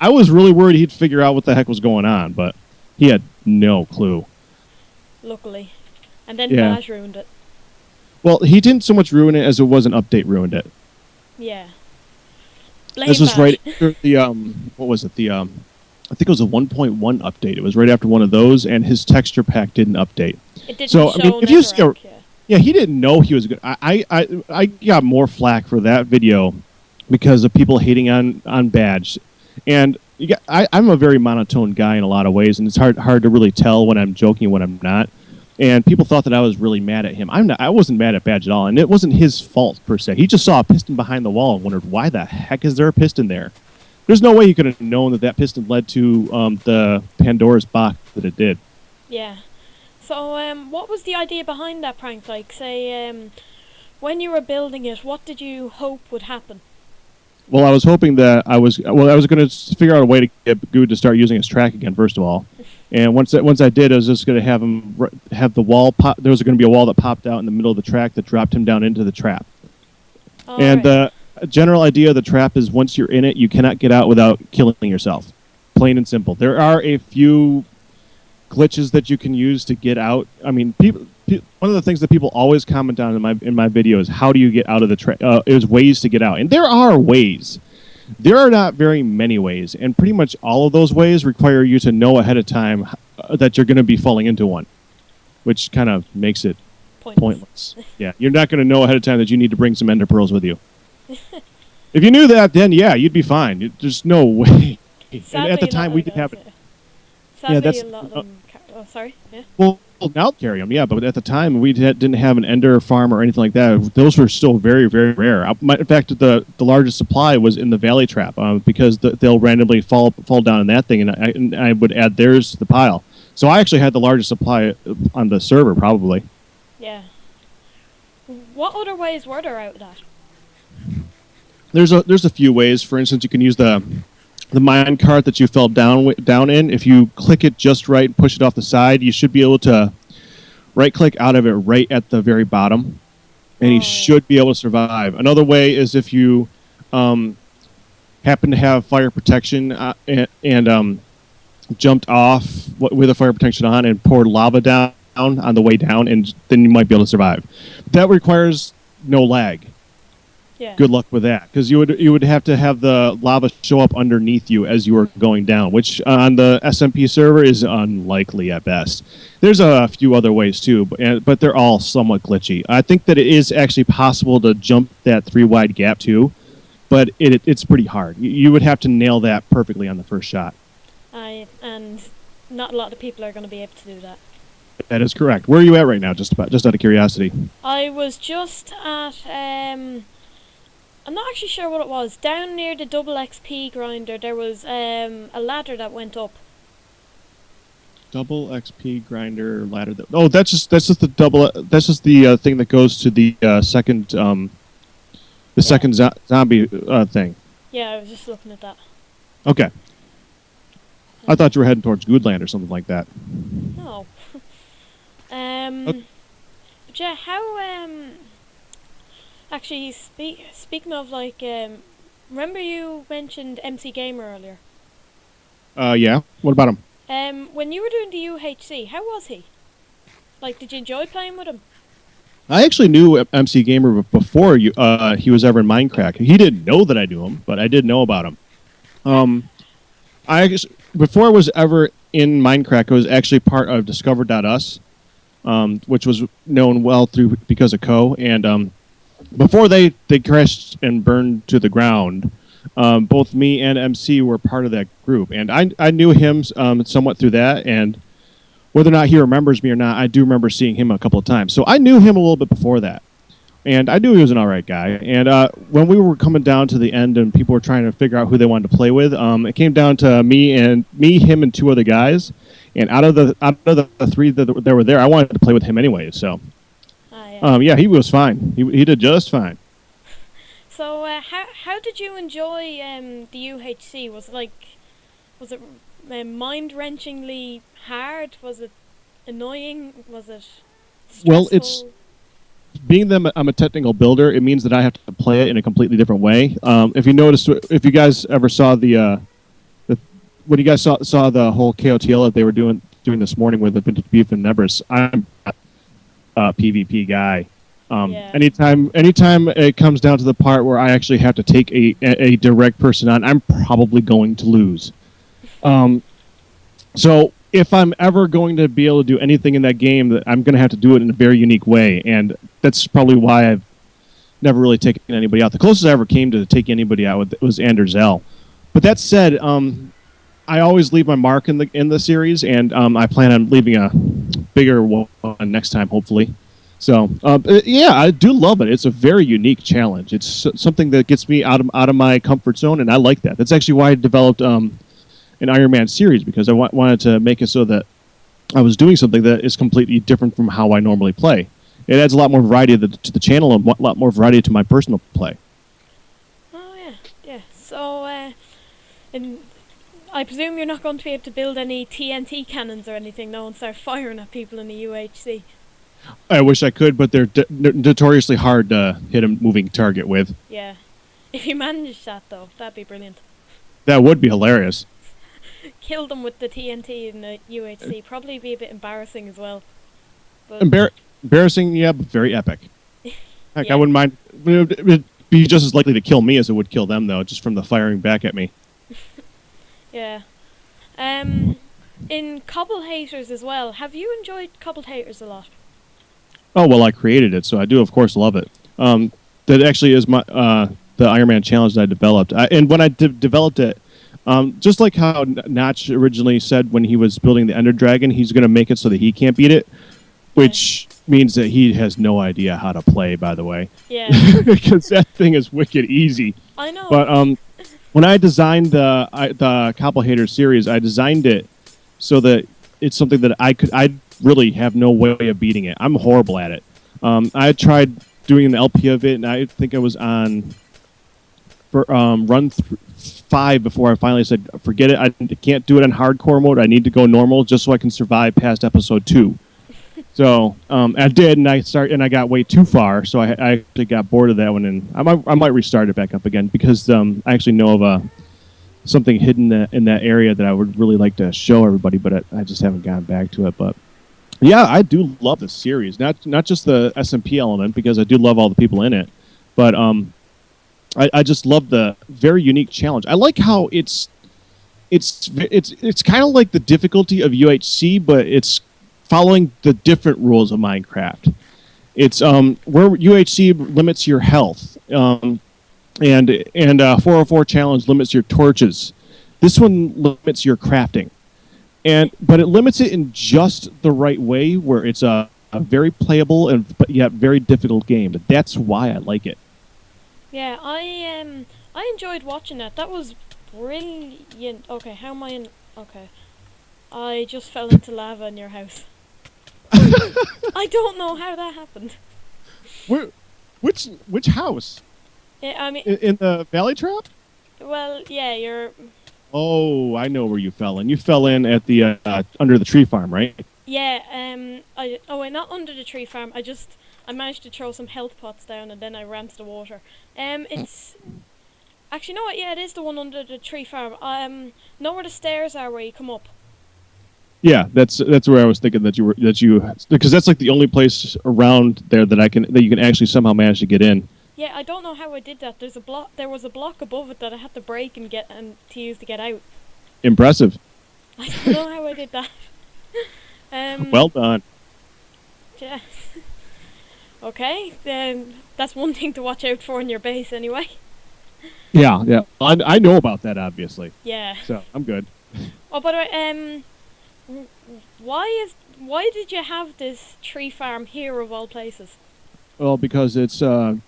I was really worried he'd figure out what the heck was going on, but he had no clue. Luckily. And then Yeah. Bash ruined it. Well, he didn't so much ruin it as it was an update ruined it. Yeah. Blame This was Bash. right after the what was it? I think it was a 1.1 update. It was right after one of those, and his texture pack didn't update. It didn't So show I mean, if you see, Netherrack, yeah, he didn't know he was good. I got more flack for that video because of people hating on Badge, and I'm a very monotone guy in a lot of ways, and it's hard to really tell when I'm joking when I'm not. And people thought that I was really mad at him. I wasn't mad at Badge at all, and it wasn't his fault per se. He just saw a piston behind the wall and wondered why the heck is there a piston there. There's no way he could have known that piston led to the Pandora's box that it did. Yeah. So, what was the idea behind that prank? Like, say, when you were building it, what did you hope would happen? Well, I was hoping that I was going to figure out a way to get Good to start using his track again, first of all. And once I did, I was just going to have him have the wall pop. There was going to be a wall that popped out in the middle of the track that dropped him down into the trap. And the general idea of the trap is once you're in it, you cannot get out without killing yourself. Plain and simple. There are a few glitches that you can use to get out. I mean, one of the things that people always comment on in my videos, how do you get out of the trap? Is ways to get out, and there are ways. There are not very many ways, and pretty much all of those ways require you to know ahead of time that you're going to be falling into one, which kind of makes it pointless. Yeah, you're not going to know ahead of time that you need to bring some ender pearls with you. If you knew that, then yeah, you'd be fine. There's no way. Sadly, and at the time, we didn't have it. Sadly, yeah, that's. A lot of them sorry. Yeah. Well, now carry them, yeah, but at the time we didn't have an ender farm or anything like that. Those were still very, very rare. In fact, the largest supply was in the valley trap because they'll randomly fall down in that thing, and I would add theirs to the pile. So I actually had the largest supply on the server, probably. Yeah. What other ways were there out of that? There's a few ways. For instance, you can use the mine cart that you fell down in. If you click it just right and push it off the side, you should be able to right-click out of it right at the very bottom, and you should be able to survive. Another way is if you happen to have fire protection and jumped off with a fire protection on and poured lava down on the way down, and then you might be able to survive. That requires no lag. Yeah. Good luck with that, because you would have to have the lava show up underneath you as you were going down, which on the SMP server is unlikely at best. There's a few other ways too, but they're all somewhat glitchy. I think that it is actually possible to jump that 3-wide gap too, but it's pretty hard. You would have to nail that perfectly on the first shot. And not a lot of people are going to be able to do that. That is correct. Where are you at right now? Just out of curiosity. I was just at I'm not actually sure what it was. Down near the double XP grinder, there was a ladder that went up. Double XP grinder ladder. That's just the double. That's just the thing that goes to the second second zombie thing. Yeah, I was just looking at that. Okay. I thought you were heading towards Goodland or something like that. No. Okay. But yeah, how actually speaking of like remember you mentioned MC Gamer earlier? Yeah. What about him? When you were doing the UHC, how was he? Like, did you enjoy playing with him? I actually knew MC Gamer before he was ever in Mindcrack. He didn't know that I knew him, but I did know about him. Before I was ever in Mindcrack, I was actually part of Discover.us, which was known well because of Co. And before they crashed and burned to the ground, both me and MC were part of that group. And I knew him somewhat through that, and whether or not he remembers me or not, I do remember seeing him a couple of times. So I knew him a little bit before that. And I knew he was an all right guy. And when we were coming down to the end and people were trying to figure out who they wanted to play with, it came down to me, him, and 2 other guys. And out of the 3 that were there, I wanted to play with him anyway. So, yeah, he was fine. He did just fine. So, how did you enjoy the UHC? Was it mind-wrenchingly hard? Was it annoying? Was it stressful? Well, it's being that I'm a technical builder, it means that I have to play it in a completely different way. If you guys ever saw the when you guys saw the whole KOTL that they were doing this morning with the vintage beef and Nebris, I'm a PvP guy. Yeah. Anytime it comes down to the part where I actually have to take a direct person on, I'm probably going to lose. So if I'm ever going to be able to do anything in that game, that I'm going to have to do it in a very unique way, and that's probably why I've never really taken anybody out. The closest I ever came to taking anybody out was Anderzel. But that said, I always leave my mark in the series, and I plan on leaving a bigger one next time, hopefully. So yeah, I do love it. It's a very unique challenge. It's something that gets me out of my comfort zone, and I like that. That's actually why I developed an Iron Man series, because I wanted to make it so that I was doing something that is completely different from how I normally play. It adds a lot more variety to the channel and a lot more variety to my personal play. Oh yeah, yeah. So, and I presume you're not going to be able to build any TNT cannons or anything now and start firing at people in the UHC. I wish I could, but they're notoriously hard to hit a moving target with. Yeah. If you manage that, though, that'd be brilliant. That would be hilarious. Kill them with the TNT in the UHC. Probably be a bit embarrassing as well. But Embarrassing, yeah, but very epic. Heck, yeah. I wouldn't mind. It'd be just as likely to kill me as it would kill them, though, just from the firing back at me. Yeah. In Cobble Haters as well, have you enjoyed Cobble Haters a lot? Oh, well, I created it, so I do, of course, love it. That actually is my the Iron Man challenge that I developed. And when I developed it, just like how Notch originally said when he was building the Ender Dragon, he's going to make it so that he can't beat it, which means that he has no idea how to play, by the way. Yeah. Because that thing is wicked easy. I know. But when I designed the Cobble Hater series, I designed it so that it's something that I really have no way of beating it. I'm horrible at it. I tried doing an LP of it, and I think I was on run 5 before I finally said, forget it, I can't do it on hardcore mode. I need to go normal just so I can survive past episode 2. So I did, and I got way too far, so I actually got bored of that one, and I might restart it back up again, because I actually know of something hidden in that area that I would really like to show everybody, but I just haven't gotten back to it. But yeah, I do love this series, not just the SMP element, because I do love all the people in it, but I just love the very unique challenge. I like how it's kind of like the difficulty of UHC, but it's following the different rules of Minecraft. It's where UHC limits your health, and 404 challenge limits your torches. This one limits your crafting, but it limits it in just the right way, where it's a very playable but yet very difficult game. But that's why I like it. Yeah, I enjoyed watching that. That was brilliant. Okay, how am I in? Okay, I just fell into lava in your house. I don't know how that happened. Which house? Yeah, I mean, In the valley trap? well, yeah, you're. Oh, I know where you fell in. You fell in at the under the tree farm, right? Yeah, wait, not under the tree farm. I managed to throw some health pots down, and then I ran to the water. It's actually, no, yeah, it is the one under the tree farm. Know where the stairs are where you come up? Yeah, that's where I was thinking that you because that's like the only place around there that you can actually somehow manage to get in. Yeah, I don't know how I did that. There was a block above it that I had to break and to use to get out. Impressive. I don't know how I did that. Well done. Yeah. Okay, then that's one thing to watch out for in your base, anyway. Yeah. I know about that, obviously. Yeah. So I'm good. Oh, by the way, why did you have this tree farm here of all places? Well, because it's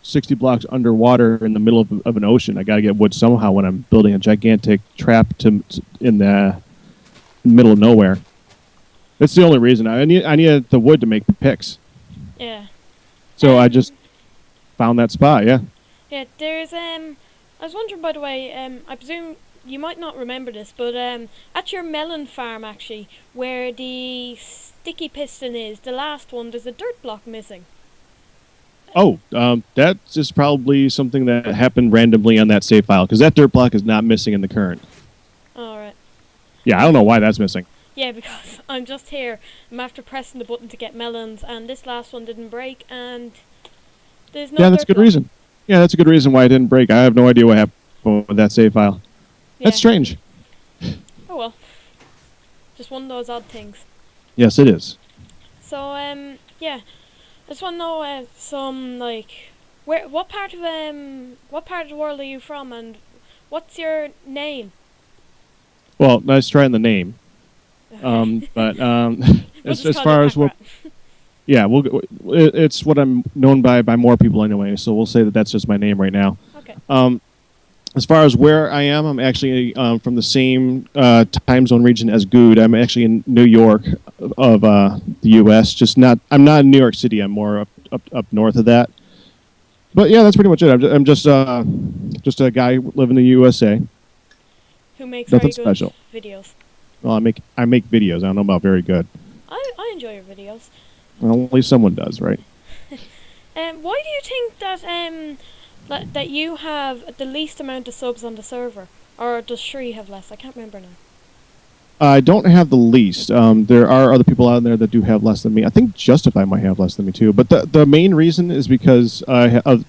60 blocks underwater in the middle of an ocean. I got to get wood somehow when I'm building a gigantic trap in the middle of nowhere. That's the only reason. I needed the wood to make picks. Yeah. So I just found that spot. Yeah. Yeah. There's I was wondering, by the way, I presume you might not remember this, but at your melon farm, actually, where the sticky piston is, the last one, there's a dirt block missing. Oh, that's just probably something that happened randomly on that save file, because that dirt block is not missing in the current. All right. Yeah, I don't know why that's missing. Yeah, because I'm just here. I'm after pressing the button to get melons, and this last one didn't break, and there's no Yeah, that's a dirt good block. reason. Yeah, that's a good reason why it didn't break. I have no idea what happened with that save file. Yeah. That's strange. Oh well. Just one of those odd things. Yes, it is. So yeah. I just want to know some like what part of the world are you from, and what's your name? Well, nice trying the name. But We'll just as call far you as what, Pakratt. yeah, it's what I'm known by more people anyway. So we'll say that that's just my name right now. Okay. As far as where I am, I'm actually from the same time zone region as Good. I'm actually in New York of the U.S. I'm not in New York City. I'm more up north of that. But yeah, that's pretty much it. I'm just a guy living in the USA. Who makes Nothing very good special. videos. Well, I make videos. I don't know about very good. I enjoy your videos. Well, only someone does, right? Why do you think that you have the least amount of subs on the server, or does Shri have less? I can't remember now. I don't have the least. There are other people out there that do have less than me. I think Justify might have less than me too. But the main reason is because of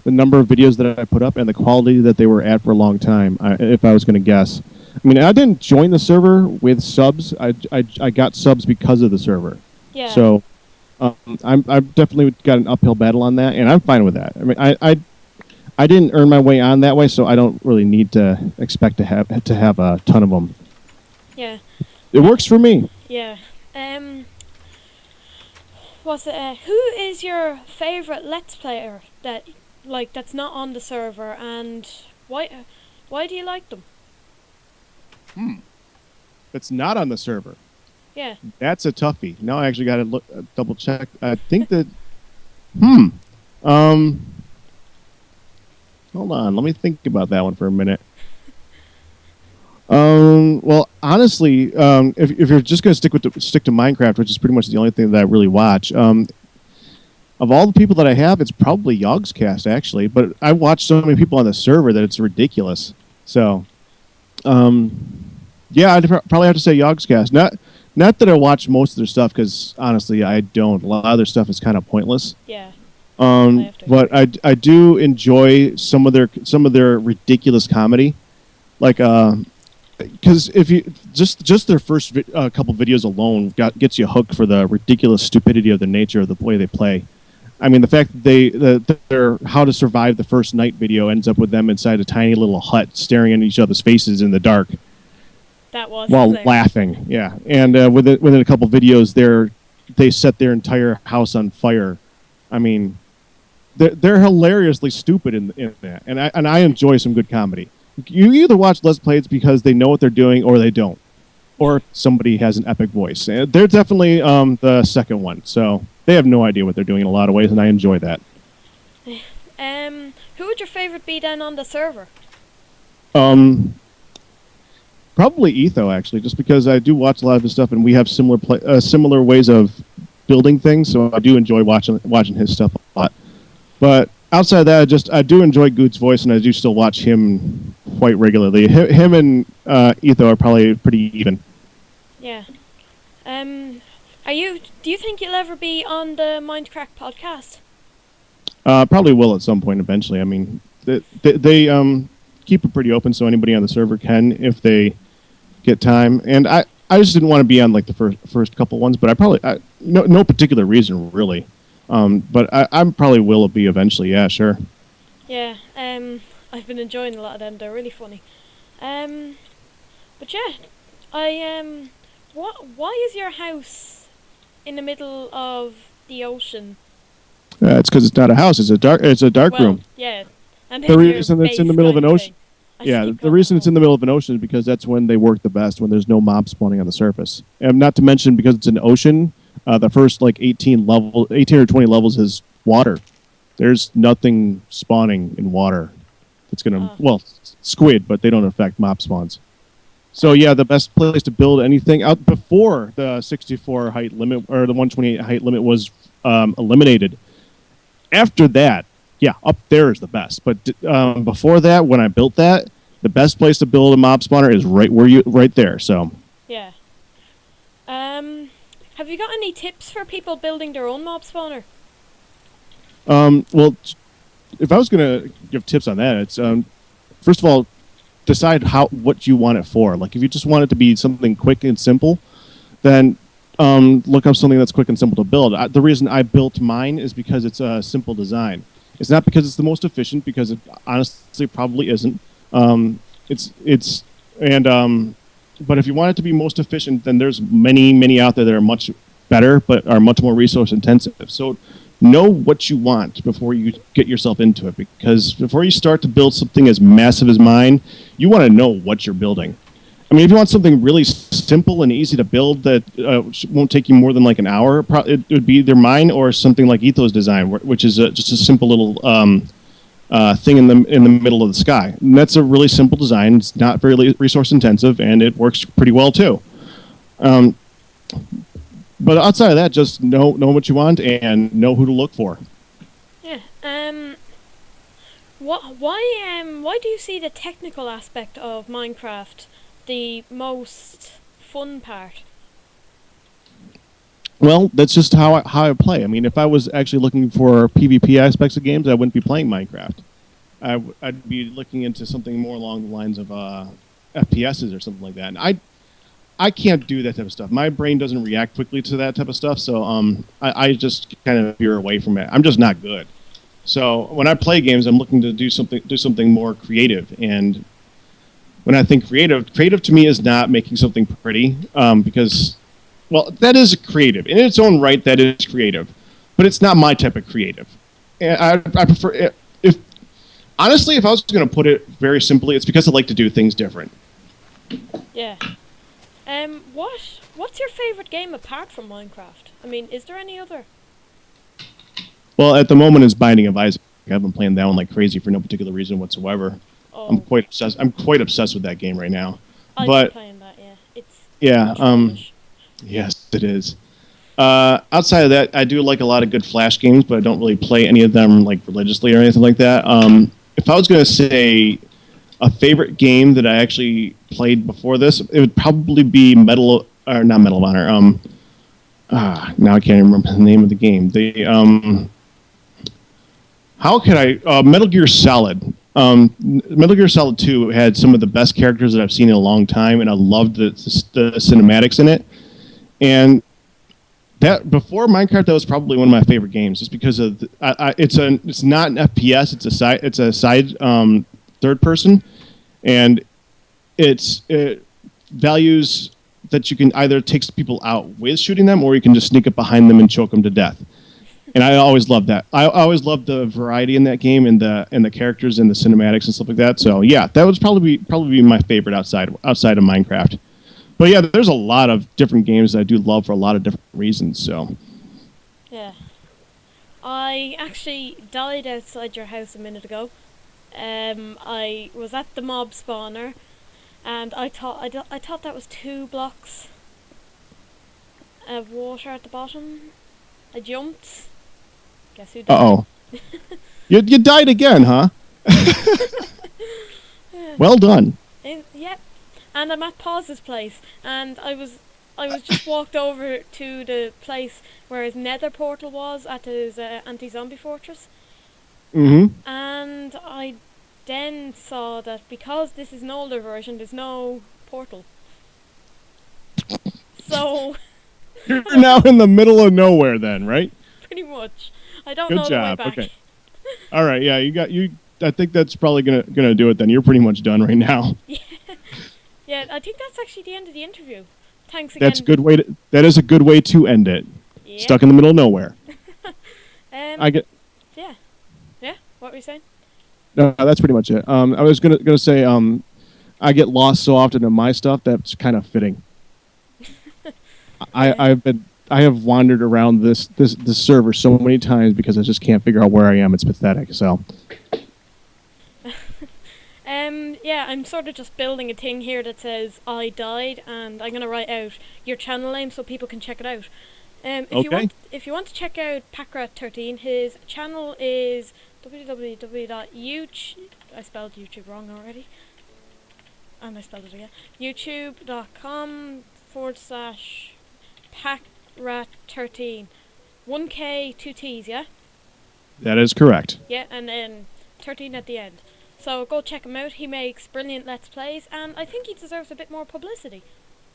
the number of videos that I put up and the quality that they were at for a long time. If I was going to guess, I mean, I didn't join the server with subs. I got subs because of the server. Yeah. So I've definitely got an uphill battle on that, and I'm fine with that. I mean, I didn't earn my way on that way, so I don't really need to expect to have a ton of them. Yeah. It works for me. Yeah. Who is your favorite Let's Player that's not on the server, and why do you like them? It's not on the server. Yeah. That's a toughie. Now I actually got to double check. I think that. Hold on. Let me think about that one for a minute. Well, honestly, if you're just going to stick to Minecraft, which is pretty much the only thing that I really watch, of all the people that I have, it's probably Yogscast actually. But I watch so many people on the server that it's ridiculous. So, yeah, I'd probably have to say Yogscast. Not that I watch most of their stuff, because honestly, I don't. A lot of their stuff is kind of pointless. Yeah. But I do enjoy some of their ridiculous comedy, like because if you just their first couple videos alone gets you hooked for the ridiculous stupidity of the nature of the way they play. I mean, the fact that their How to Survive the First Night video ends up with them inside a tiny little hut staring at each other's faces in the dark. That was while laughing, yeah. And within a couple videos, they set their entire house on fire. I mean, they're hilariously stupid in that, and I enjoy some good comedy. You either watch Let's Plays because they know what they're doing, or they don't, or somebody has an epic voice. They're definitely the second one, so they have no idea what they're doing in a lot of ways, and I enjoy that. Who would your favorite be then on the server? Probably Etho, actually, just because I do watch a lot of his stuff, and we have similar ways of building things, so I do enjoy watching his stuff a lot. But outside of that, I do enjoy Goot's voice, and I do still watch him quite regularly. Him and Etho are probably pretty even. Yeah. Do you think you'll ever be on the Mindcrack podcast? Probably will at some point eventually. I mean, they keep it pretty open, so anybody on the server can if they get time. And I just didn't want to be on like the first couple ones, but no particular reason really. But I probably will be eventually. Yeah, sure. Yeah. I've been enjoying a lot of them. They're really funny. But yeah, why is your house in the middle of the ocean? It's because it's not a house. It's a dark room. Yeah. And the reason it's in the middle of an ocean. Yeah, the reason it's in the middle of an ocean is because that's when they work the best, when there's no mobs spawning on the surface. And not to mention, because it's an ocean, the first like 18 or 20 levels is water. There's nothing spawning in water that's gonna squid, but they don't affect mob spawns. So yeah, the best place to build anything out before the 64 height limit or the 128 height limit was eliminated. After that, yeah, up there is the best. But before that, when I built that, the best place to build a mob spawner is right there. So Yeah. Have you got any tips for people building their own mob spawner? well, if I was gonna give tips on that, it's first of all, decide what you want it for. Like if you just want it to be something quick and simple, then look up something that's quick and simple to build. The reason I built mine is because it's a simple design. It's not because it's the most efficient, because it honestly probably isn't. It's and but if you want it to be most efficient, then there's many out there that are much better, but are much more resource intensive. So know what you want before you get yourself into it, because before you start to build something as massive as mine, you want to know what you're building. I mean, if you want something really simple and easy to build that won't take you more than like an hour, it would be either mine or something like Etho's design, which is just a simple little thing in the middle of the sky. And that's a really simple design. It's not very resource intensive, and it works pretty well too. But outside of that, just know what you want and know who to look for. Yeah. Why do you see the technical aspect of Minecraft the most fun part? Well, that's just how I play. I mean, if I was actually looking for PvP aspects of games, I wouldn't be playing Minecraft. I'd be looking into something more along the lines of FPSs or something like that. And I can't do that type of stuff. My brain doesn't react quickly to that type of stuff, so I just kind of veer away from it. I'm just not good. So when I play games, I'm looking to do something more creative. And when I think creative to me is not making something pretty, because, well, that is creative in its own right. That is creative, but it's not my type of creative. And I prefer it. Honestly, if I was going to put it very simply, it's because I like to do things different. Yeah. What's your favorite game apart from Minecraft? I mean, is there any other? Well, at the moment, it's Binding of Isaac. I've been playing that one like crazy for no particular reason whatsoever. Oh. I'm quite obsessed with that game right now. I've But been playing that. Yeah, it's yeah, yes, it is. Outside of that, I do like a lot of good Flash games, but I don't really play any of them like religiously or anything like that. If I was going to say a favorite game that I actually played before this, it would probably be not Medal of Honor. Now I can't remember the name of the game. How could I? Metal Gear Solid. Metal Gear Solid 2 had some of the best characters that I've seen in a long time, and I loved the cinematics in it. And that before Minecraft, that was probably one of my favorite games, just because of it's not an FPS. It's a side third person, and it values that you can either take people out with shooting them, or you can just sneak up behind them and choke them to death. And I always loved that. I always loved the variety in that game, and the characters and the cinematics and stuff like that. So yeah, that would probably be my favorite outside of Minecraft. But yeah, there's a lot of different games that I do love for a lot of different reasons. So yeah, I actually died outside your house a minute ago. I was at the mob spawner, and I thought that was 2 blocks of water at the bottom. I jumped. Guess who died? Uh-oh. You died again, huh? Well done. Yep. And I'm at Paus's place, and I was just walked over to the place where his nether portal was at his anti-zombie fortress. Mm-hmm. And I then saw that because this is an older version, there's no portal. So you're now in the middle of nowhere then, right? Pretty much. I don't Good know job. the way back. Okay. All right. Yeah, I think that's probably gonna do it then. You're pretty much done right now. Yeah. Yeah, I think that's actually the end of the interview. Thanks again. That is a good way to end it. Yeah. Stuck in the middle of nowhere. Yeah. Yeah. What were you saying? No, that's pretty much it. I was gonna say I get lost so often in my stuff that's kind of fitting. I have wandered around this server so many times because I just can't figure out where I am. It's pathetic. So. Yeah, I'm sort of just building a thing here that says I died, and I'm gonna write out your channel name so people can check it out. If you want to check out Pakratt13, his channel is www.youtube. I spelled YouTube wrong already. and I spelled it again. YouTube.com/Pakratt13. 1K, 2 T's, yeah? That is correct. Yeah, and then 13 at the end. So go check him out. He makes brilliant Let's Plays, and I think he deserves a bit more publicity.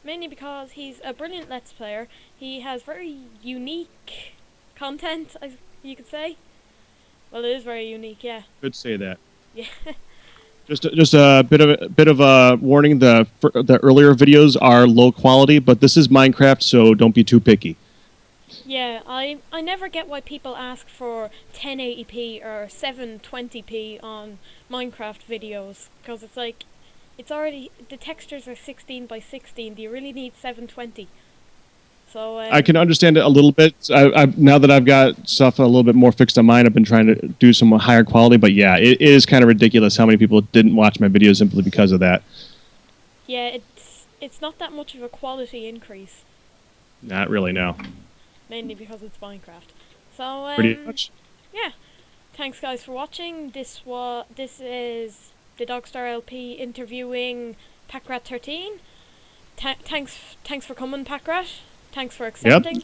Mainly because he's a brilliant Let's Player. He has very unique content, you could say. Well, it is very unique, yeah. Could say that. Yeah. Just a bit of a warning. The earlier videos are low quality, but this is Minecraft, so don't be too picky. Yeah, I never get why people ask for 1080p or 720p on Minecraft videos, because it's like, it's already, the textures are 16 by 16. Do you really need 720? So I can understand it a little bit. Now that I've got stuff a little bit more fixed on mine, I've been trying to do some higher quality. But yeah, it is kind of ridiculous how many people didn't watch my videos simply because of that. Yeah, it's not that much of a quality increase. Not really, no. Mainly because it's Minecraft. So Pretty much. Yeah. Thanks guys for watching. This is the Dogstar LP interviewing Pakratt13. Thanks for coming, Pakratt. Thanks for accepting.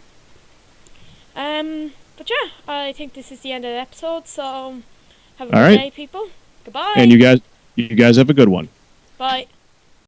Yep. But yeah, I think this is the end of the episode, so have a All good right. day, people. Goodbye. And you guys have a good one. Bye.